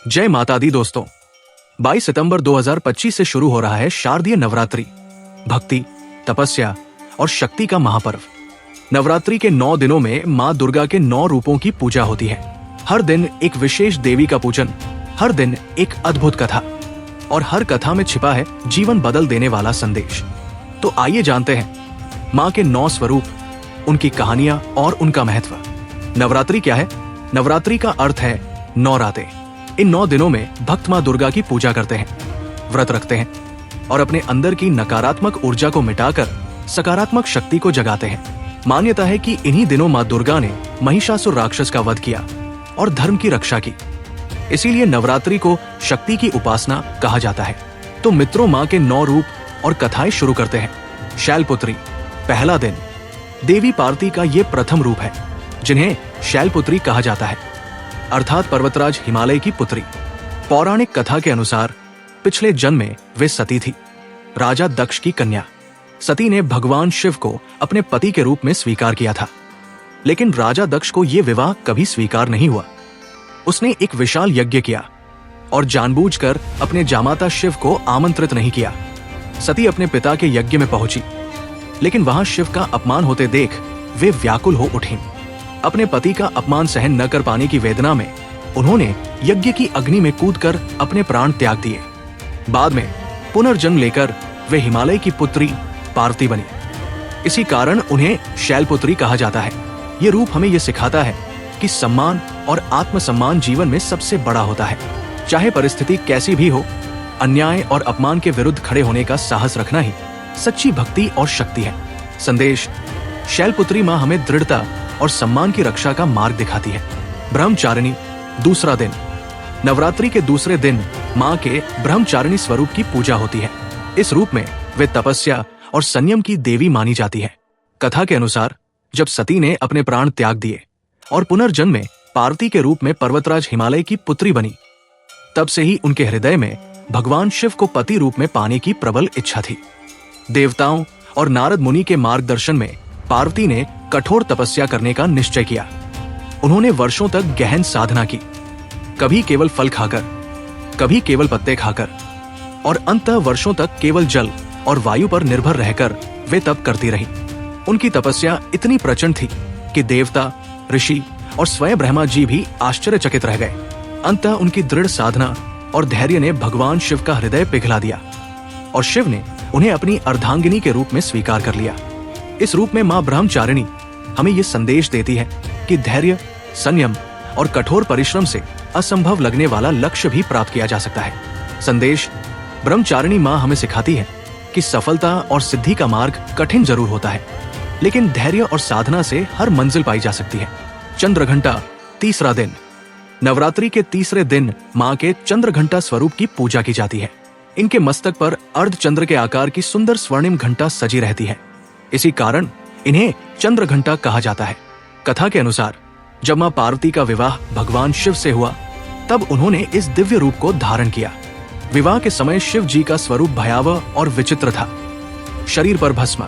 जय माता दी दोस्तों। 22 सितंबर 2025 से शुरू हो रहा है शारदीय नवरात्रि। भक्ति, तपस्या और शक्ति का महापर्व। नवरात्रि के 9 दिनों में माँ दुर्गा के 9 रूपों की पूजा होती है। हर दिन एक विशेष देवी का पूजन, हर दिन एक अद्भुत कथा और हर कथा में छिपा है जीवन बदल देने वाला संदेश। तो आइए जानते हैं माँ के 9 स्वरूप, उनकी कहानियां और उनका महत्व। नवरात्रि क्या है? नवरात्रि का अर्थ है 9 रातें। इन 9 दिनों में भक्त माँ दुर्गा की पूजा करते हैं, व्रत रखते हैं और अपने अंदर की नकारात्मक ऊर्जा को मिटाकर सकारात्मक शक्ति को जगाते हैं। मान्यता है कि इन्हीं दिनों माँ दुर्गा ने महिषासुर राक्षस का वध किया और धर्म की रक्षा की। इसीलिए नवरात्रि को शक्ति की उपासना कहा जाता है। तो मित्रों, माँ के 9 रूप और कथाएं शुरू करते हैं। शैलपुत्री, पहला दिन। देवी पार्वती का ये प्रथम रूप है, जिन्हें शैलपुत्री कहा जाता है, अर्थात पर्वतराज हिमालय की पुत्री। पौराणिक कथा के अनुसार पिछले जन्म में वे सती थी, राजा दक्ष की कन्या। सती ने भगवान शिव को अपने पति के रूप में स्वीकार किया था, लेकिन राजा दक्ष को यह विवाह कभी स्वीकार नहीं हुआ। उसने एक विशाल यज्ञ किया और जानबूझकर अपने जामाता शिव को आमंत्रित नहीं किया। सती अपने पिता के यज्ञ में पहुंची, लेकिन वहां शिव का अपमान होते देख वे व्याकुल हो उठी। अपने पति का अपमान सहन न कर पाने की वेदना में उन्होंने यज्ञ की अग्नि में कूदकर अपने प्राण त्याग दिए। बाद में पुनर्जन्म लेकर वे हिमालय की पुत्री पार्वती बनी। इसी कारण उन्हें शैलपुत्री कहा जाता है। ये रूप हमें ये सिखाता है कि सम्मान और आत्मसम्मान जीवन में सबसे बड़ा होता है। चाहे परिस्थिति कैसी भी हो, अन्याय और अपमान के विरुद्ध खड़े होने का साहस रखना ही सच्ची भक्ति और शक्ति है। संदेश: शैलपुत्री माँ हमें दृढ़ता और सम्मान की रक्षा का मार्ग दिखाती है। ब्रह्मचारिणी, दूसरा दिन। नवरात्रि के दूसरे दिन माँ के ब्रह्मचारिणी स्वरूप की पूजा होती है। इस रूप में वे तपस्या और संयम की देवी मानी जाती है। कथा के अनुसार जब सती ने अपने प्राण त्याग दिए और पुनर्जन्म में पार्वती के रूप में पर्वतराज हिमालय की पुत्री बनी, तब से ही उनके हृदय में भगवान शिव को पति रूप में पाने की प्रबल इच्छा थी। देवताओं और नारद मुनि के मार्गदर्शन में पार्वती ने कठोर तपस्या करने का निश्चय किया। उन्होंने वर्षों तक गहन साधना की, कभी केवल फल खाकर, कभी केवल पत्ते खाकर और अंततः वर्षों तक केवल जल और वायु पर निर्भर रहकर वे तप करती रही। उनकी तपस्या इतनी प्रचंड थी कि देवता, ऋषि और स्वयं ब्रह्मा जी भी आश्चर्यचकित रह गए। अंततः उनकी दृढ़ साधना और धैर्य ने भगवान शिव का हृदय पिघला दिया और शिव ने उन्हें अपनी अर्धांगिनी के रूप में स्वीकार कर लिया। इस रूप में मां ब्रह्मचारिणी हमें यह संदेश देती है कि धैर्य, संयम और कठोर परिश्रम से असंभव लगने वाला लक्ष्य भी प्राप्त किया जा सकता है। संदेश: ब्रह्मचारिणी मां हमें सिखाती है कि सफलता और सिद्धि का मार्ग कठिन जरूर होता है, लेकिन धैर्य और साधना से हर मंजिल पाई जा सकती है। चंद्रघंटा, तीसरा दिन। नवरात्रि के तीसरे दिन मां के चंद्रघंटा स्वरूप की पूजा की जाती है। इनके मस्तक पर अर्धचंद्र के आकार की सुंदर स्वर्णिम घंटा सजी रहती है। इसी कारण इन्हें चंद्रघंटा कहा जाता है। कथा के अनुसार जब मां पार्वती का विवाह भगवान शिव से हुआ, तब उन्होंने इस दिव्य रूप को धारण किया। विवाह के समय शिव जी का स्वरूप भयावह और विचित्र था। शरीर पर भस्म,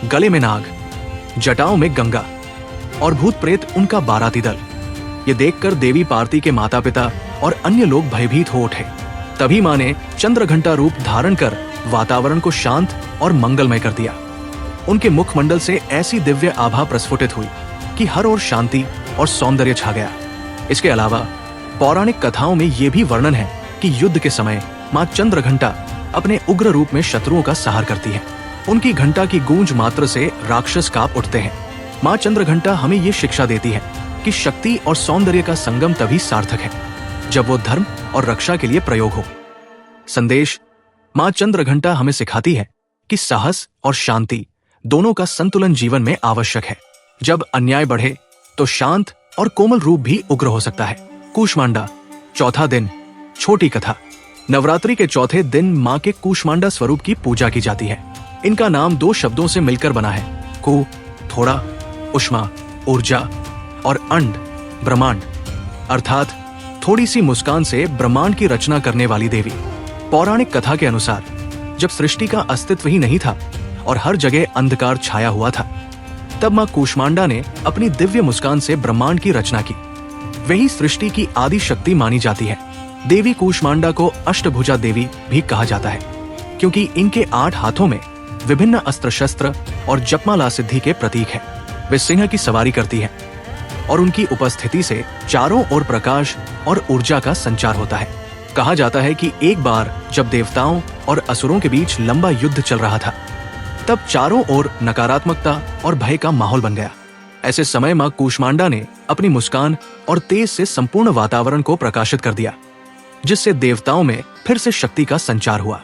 गले में नाग, जटाओं में गंगा और भूत प्रेत उनका बाराती दल। ये देखकर देवी पार्वती के माता पिता और अन्य लोग भयभीत हो उठे। तभी मां ने चंद्रघंटा रूप धारण कर वातावरण को शांत और मंगलमय कर दिया। उनके मुखमंडल से ऐसी दिव्य आभा प्रस्फुटित हुई कि हर ओर शांति और सौंदर्य छा गया। इसके अलावा पौराणिक कथाओं में यह भी वर्णन है कि युद्ध के समय मां चंद्रघंटा अपने उग्र रूप में शत्रुओं का संहार करती है। उनकी घंटा की गूंज मात्र से राक्षस कांप उठते हैं। मां चंद्रघंटा हमें ये शिक्षा देती है कि शक्ति और सौंदर्य का संगम तभी सार्थक है जब वो धर्म और रक्षा के लिए प्रयोग हो। संदेश: मां चंद्रघंटा हमें सिखाती है कि साहस और शांति दोनों का संतुलन जीवन में आवश्यक है। जब अन्याय बढ़े तो शांत और कोमल रूप भी उग्र हो सकता है। कूष्मांडा, चौथा दिन। छोटी कथा। नवरात्रि के चौथे दिन मां के कूष्मांडा स्वरूप की पूजा की जाती है। इनका नाम 2 शब्दों से मिलकर बना है। कु, थोड़ा, उष्मा, ऊर्जा और अंड, ब्रह्मांड, अर्थात थोड़ी सी मुस्कान से ब्रह्मांड की रचना करने वाली देवी। पौराणिक कथा के अनुसार जब सृष्टि का अस्तित्व ही नहीं था और हर जगह अंधकार छाया हुआ था, तब मां कूष्मांडा ने अपनी दिव्य मुस्कान से ब्रह्मांड की रचना की। वही सृष्टि की आदि शक्ति मानी जाती है। देवी कूष्मांडा को अष्टभुजा देवी भी कहा जाता है, क्योंकि इनके 8 हाथों में विभिन्न अस्त्र शस्त्र और जपमाला सिद्धि के प्रतीक हैं। वे सिंह की सवारी करती हैं और उनकी उपस्थिति से चारों ओर प्रकाश और ऊर्जा का संचार होता है। कहा जाता है कि एक बार जब देवताओं और असुरों के बीच लंबा युद्ध चल रहा था, तब चारों ओर नकारात्मकता और भय का माहौल बन गया। ऐसे समय मां कूष्मांडा ने अपनी मुस्कान और तेज से संपूर्ण वातावरण को प्रकाशित कर दिया, जिससे देवताओं में फिर से शक्ति का संचार हुआ।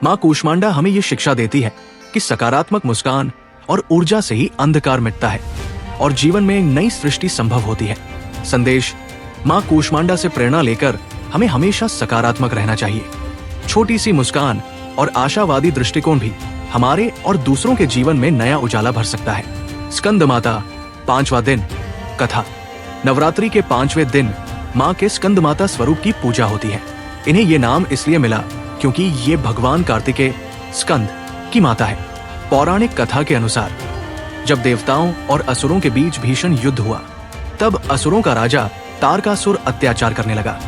मां कूष्मांडा हमें ये शिक्षा देती है कि सकारात्मक मुस्कान और ऊर्जा से ही अंधकार मिटता है और जीवन में नई सृष्टि संभव होती है। संदेश: मां कूष्मांडा से प्रेरणा लेकर हमें हमेशा सकारात्मक रहना चाहिए। छोटी सी मुस्कान और आशावादी दृष्टिकोण भी हमारे और दूसरों के जीवन में नया उजाला भर सकता है। स्कंद माता 5वां दिन। कथा: नवरात्रि के 5वें दिन मां के स्कंद माता स्वरूप की पूजा होती है। इन्हें ये नाम इसलिए मिला क्योंकि ये भगवान कार्तिकेय स्कंद की माता है। पौराणिक कथा के अनुसार जब देवताओं और असुरों के बीच भीषण युद्ध हुआ, तब असुरों का राजा तारकासुर अत्याचार करने लगा।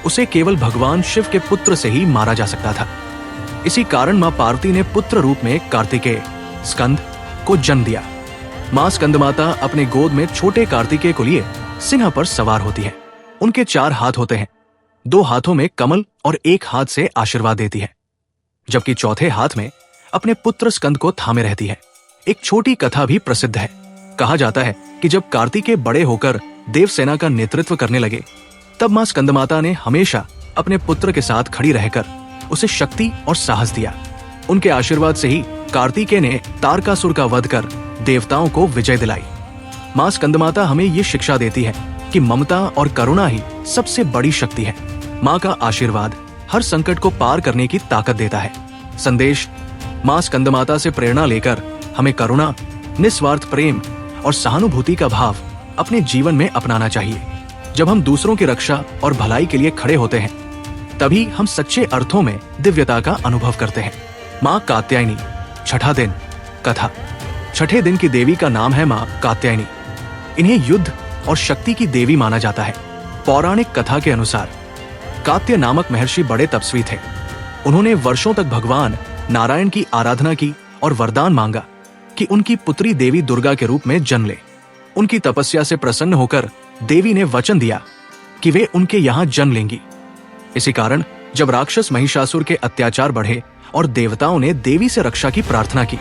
उसे केवल भगवान शिव के पुत्र से ही मारा जा सकता था। इसी कारण मां पार्वती ने पुत्र रूप में कार्तिकेय स्कंद को जन्म दिया। मां स्कंद माता अपने गोद में छोटे कार्तिकेय को लिए सिंह पर सवार होती है। उनके 4 हाथ होते हैं, 2 हाथों में कमल और 1 हाथ से आशीर्वाद देती है, जबकि चौथे हाथ में अपने पुत्र स्कंद को थामे रहती है। एक छोटी कथा भी प्रसिद्ध है। कहा जाता है कि जब कार्तिकेय बड़े होकर देवसेना का नेतृत्व करने लगे, तब मां स्कंद माता ने हमेशा अपने पुत्र के साथ खड़ी रहकर उसे शक्ति और साहस दिया। उनके आशीर्वाद से ही कार्तिकेय ने तारकासुर का वध कर देवताओं को विजय दिलाई। मां स्कंद माता हमें ये शिक्षा देती है कि ममता और करुणा ही सबसे बड़ी शक्ति है। मां का आशीर्वाद हर संकट को पार करने की ताकत देता है। संदेश: मां स्कंद माता से प्रेरणा लेकर हमें करुणा, निस्वार्थ प्रेम और सहानुभूति का भाव अपने जीवन में अपनाना चाहिए। जब हम दूसरों की रक्षा और भलाई के लिए खड़े होते हैं, तभी हम सच्चे अर्थों में दिव्यता का अनुभव करते हैं। मां कात्यायनी। 6ठा दिन। कथा: छठे दिन की देवी का नाम है मां कात्यायनी। इन्हें युद्ध और शक्ति की देवी माना जाता है। पौराणिक कथा के अनुसार कात्य नामक महर्षि बड़े तपस्वी थे। उन्होंने वर्षों तक भगवान नारायण की आराधना की और वरदान मांगा कि उनकी पुत्री देवी दुर्गा के रूप में जन्म ले। उनकी तपस्या से प्रसन्न होकर देवी ने वचन दिया कि वे उनके यहाँ जन्म लेंगी। इसी कारण जब राक्षस महिषासुर के अत्याचार बढ़े और देवताओं ने देवी से रक्षा की प्रार्थना की,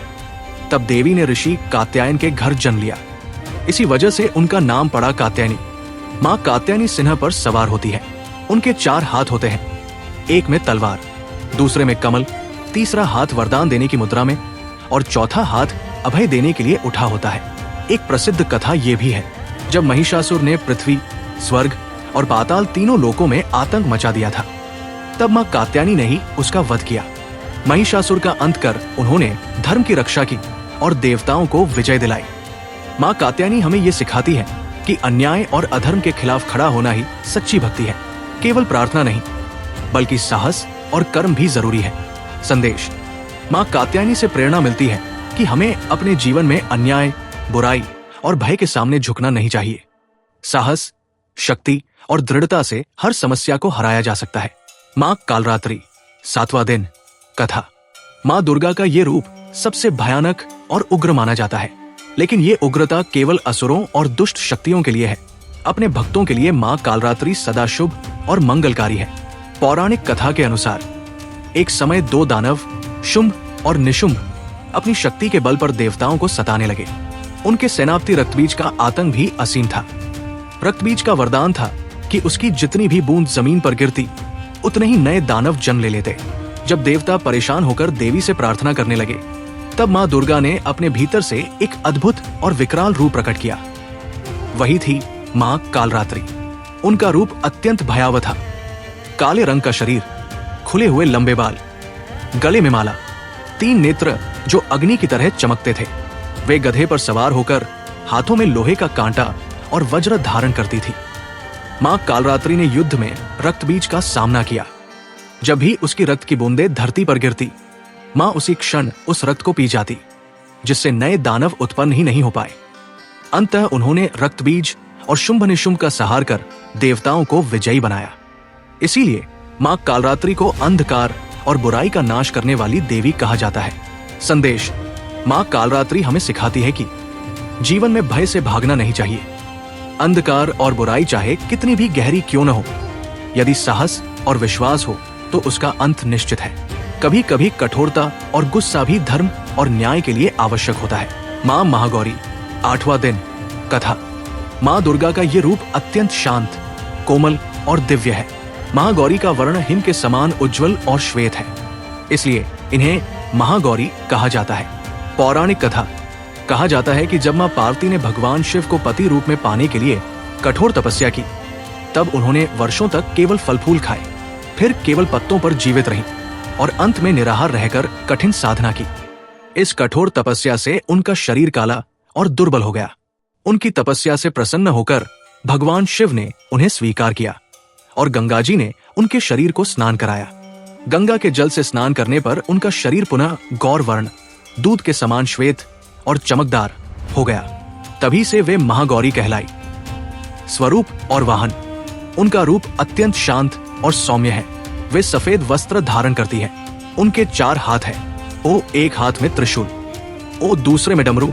तब देवी ने ऋषि कात्यायन के घर जन्म लिया। इसी वजह से उनका नाम पड़ा कात्यायनी। मां कात्यायनी सिंह पर सवार होती है। उनके 4 हाथ होते हैं, एक में तलवार, दूसरे में कमल, तीसरा हाथ वरदान देने की मुद्रा में और चौथा हाथ अभय देने के लिए उठा होता है। एक प्रसिद्ध कथा ये भी है, जब महिषासुर ने पृथ्वी, स्वर्ग और पाताल तीनों लोकों में आतंक मचा दिया था, तब मां कात्यायनी ने ही उसका वध किया। महिषासुर का अंत कर उन्होंने धर्म की रक्षा की और देवताओं को विजय दिलाई। मां कात्यायनी हमें ये सिखाती है कि अन्याय और अधर्म के खिलाफ खड़ा होना ही सच्ची भक्ति है। केवल प्रार्थना नहीं, बल्कि साहस और कर्म भी जरूरी है। संदेश: मां कात्यायनी से प्रेरणा मिलती है कि हमें अपने जीवन में अन्याय, बुराई और भय के सामने झुकना नहीं चाहिए। साहस, शक्ति और दृढ़ता से हर समस्या को हराया जा सकता है। मां कालरात्रि। 7वां दिन। कथा: मां दुर्गा का ये रूप सबसे भयानक और उग्र माना जाता है, लेकिन ये उग्रता केवल असुरों और दुष्ट शक्तियों के लिए है। अपने भक्तों के लिए मां कालरात्रि सदा शुभ और मंगलकारी है। पौराणिक कथा के अनुसार एक समय 2 दानव, शुंभ और निशुंभ, अपनी शक्ति के बल पर देवताओं को सताने लगे। उनके सेनापति रक्तबीज का आतंक भी असीम था। रक्तबीज का वरदान था कि उसकी जितनी भी बूंद जमीन पर गिरती, उतने ही नए दानव जन्म ले लेते। जब देवता परेशान होकर देवी से प्रार्थना करने लगे, तब मां दुर्गा ने अपने भीतर से एक अद्भुत और विकराल रूप प्रकट किया। वही थी मां कालरात्रि। उनका रूप अत्यंत भयावह था। काले रंग का शरीर, खुले हुए लंबे बाल, गले में माला, 3 नेत्र जो अग्नि की तरह चमकते थे। वे गधे पर सवार होकर हाथों में लोहे का कांटा और वज्र धारण करती थी। मां कालरात्रि ने युद्ध में रक्तबीज का सामना किया। जब भी उसकी रक्त की बूंदें धरती पर गिरती, मां उसी क्षण उस रक्त को पी जाती, जिससे नए दानव उत्पन्न ही नहीं हो पाए। अंततः उन्होंने रक्तबीज और शुंभ निशुंभ का संहार कर देवताओं को विजयी बनाया। इसीलिए माँ कालरात्रि को अंधकार और बुराई का नाश करने वाली देवी कहा जाता है। संदेश: माँ कालरात्रि हमें सिखाती है कि जीवन में भय से भागना नहीं चाहिए। अंधकार और बुराई चाहे कितनी भी गहरी क्यों न हो, यदि साहस और विश्वास हो तो उसका अंत निश्चित है। कभी कभी कठोरता और गुस्सा भी धर्म और न्याय के लिए आवश्यक होता है। माँ महागौरी, 8वां दिन। कथा: माँ दुर्गा का ये रूप अत्यंत शांत, कोमल और दिव्य है। महागौरी का वर्ण हिम के समान उज्जवल और श्वेत है, इसलिए इन्हें महागौरी कहा जाता है। पौराणिक कथा: कहा जाता है कि जब माँ पार्वती ने भगवान शिव को पति रूप में पाने के लिए कठोर तपस्या की, तब उन्होंने वर्षों तक केवल फल फूल खाए, फिर केवल पत्तों पर जीवित रहीं और अंत में निराहार रहकर कठिन साधना की। इस कठोर तपस्या से उनका शरीर काला और दुर्बल हो गया। उनकी तपस्या से प्रसन्न होकर भगवान शिव ने उन्हें स्वीकार किया और गंगा जी ने उनके शरीर को स्नान कराया। गंगा के जल से स्नान करने पर उनका शरीर पुनः गौर वर्ण, दूध के समान श्वेत और चमकदार हो गया। तभी से वे महागौरी कहलाई। स्वरूप और वाहन: उनका रूप अत्यंत शांत और सौम्य है। वे सफेद वस्त्र धारण करती है। उनके 4 हाथ है। ओ एक हाथ में त्रिशूल, ओ दूसरे में डमरू,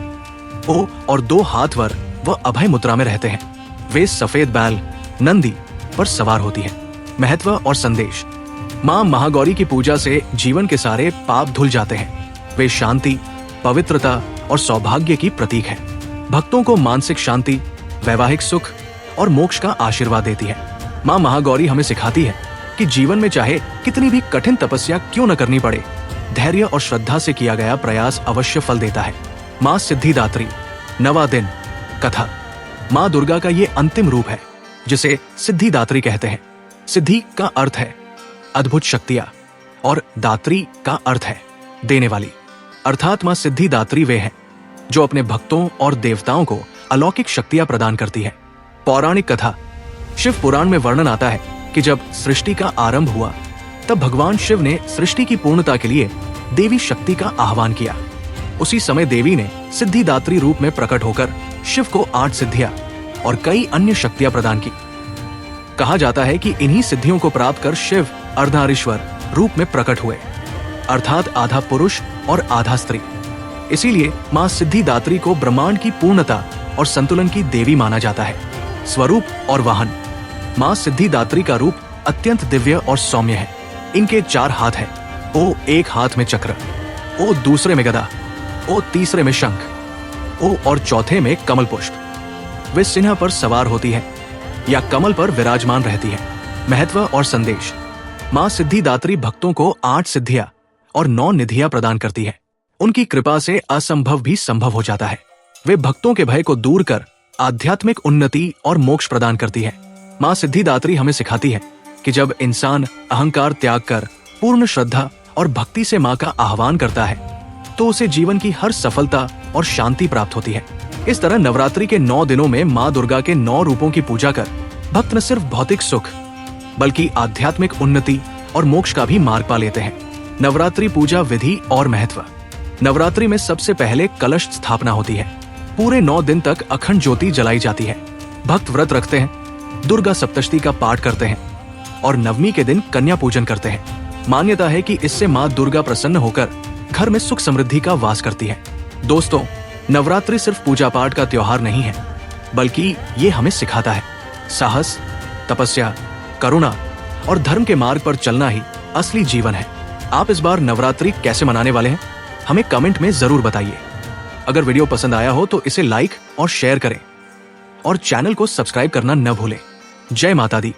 ओ और 2 हाथ वर वह अभय मुद्रा में रहते हैं। वे सफेद बैल नंदी पर सवार होती है। महत्व और संदेश: माँ महागौरी की पूजा से जीवन के सारे पाप धुल जाते हैं। वे शांति, पवित्रता और सौभाग्य की प्रतीक है। भक्तों को मानसिक शांति, वैवाहिक सुख और मोक्ष का आशीर्वाद देती है। माँ महागौरी हमें सिखाती है कि जीवन में चाहे कितनी भी कठिन तपस्या क्यों न करनी पड़े, धैर्य और श्रद्धा से किया गया प्रयास अवश्य फल देता है। माँ सिद्धिदात्री, 9वां दिन। कथा: माँ दुर्गा का ये अंतिम रूप है, जिसे सिद्धिदात्री कहते हैं। सिद्धि का अर्थ है अद्भुत शक्तियां और दात्री का अर्थ है देने वाली, अर्थात माँ सिद्धिदात्री वे हैं जो अपने भक्तों और देवताओं को अलौकिक शक्तियां प्रदान करती है। पौराणिक कथा: शिव पुराण में वर्णन आता है कि जब सृष्टि का आरंभ हुआ, तब भगवान शिव ने सृष्टि की पूर्णता के लिए देवी शक्ति का आह्वान किया। उसी समय देवी ने सिद्धिदात्री रूप में प्रकट होकर शिव को 8 सिद्धियां और कई अन्य शक्तियां प्रदान की। कहा जाता है कि इन्हीं सिद्धियों को प्राप्त कर शिव अर्धनारीश्वर रूप में प्रकट हुए, अर्थात आधा पुरुष और आधा स्त्री। इसीलिए माँ सिद्धिदात्री को ब्रह्मांड की पूर्णता और संतुलन की देवी माना जाता है। स्वरूप और वाहन: माँ सिद्धिदात्री का रूप अत्यंत दिव्य और सौम्य है। इनके 4 हाथ हैं। ओ एक हाथ में चक्र, ओ दूसरे में गदा, ओ तीसरे में शंख, ओ और चौथे में कमल पुष्प। वे सिंह पर सवार होती है या कमल पर विराजमान रहती है। महत्व और संदेश: माँ सिद्धिदात्री भक्तों को 8 सिद्धियां और 9 निधियां प्रदान करती है। उनकी कृपा से असंभव भी संभव हो जाता है। वे भक्तों के भय को दूर कर आध्यात्मिक उन्नति और मोक्ष प्रदान करती है। माँ सिद्धिदात्री हमें सिखाती है कि जब इंसान अहंकार त्याग कर पूर्ण श्रद्धा और भक्ति से माँ का आह्वान करता है, तो उसे जीवन की हर सफलता और शांति प्राप्त होती है। इस तरह नवरात्रि के 9 दिनों में माँ दुर्गा के 9 रूपों की पूजा कर भक्त न सिर्फ भौतिक सुख बल्कि आध्यात्मिक उन्नति और मोक्ष का भी मार्ग पा लेते हैं। नवरात्रि पूजा विधि और महत्व: नवरात्रि में सबसे पहले कलश स्थापना होती है। पूरे 9 दिन तक अखंड ज्योति जलाई जाती है। भक्त व्रत रखते हैं, दुर्गा सप्तशती का पाठ करते हैं और नवमी के दिन कन्या पूजन करते हैं। मान्यता है कि इससे माँ दुर्गा प्रसन्न होकर घर में सुख समृद्धि का वास करती है। दोस्तों, नवरात्रि सिर्फ पूजा पाठ का त्योहार नहीं है, बल्कि ये हमें सिखाता है साहस, तपस्या, करुणा और धर्म के मार्ग पर चलना ही असली जीवन है। आप इस बार नवरात्रि कैसे मनाने वाले हैं, हमें कमेंट में जरूर बताइए। अगर वीडियो पसंद आया हो तो इसे लाइक और शेयर करें और चैनल को सब्सक्राइब करना न भूलें। जय माता दी।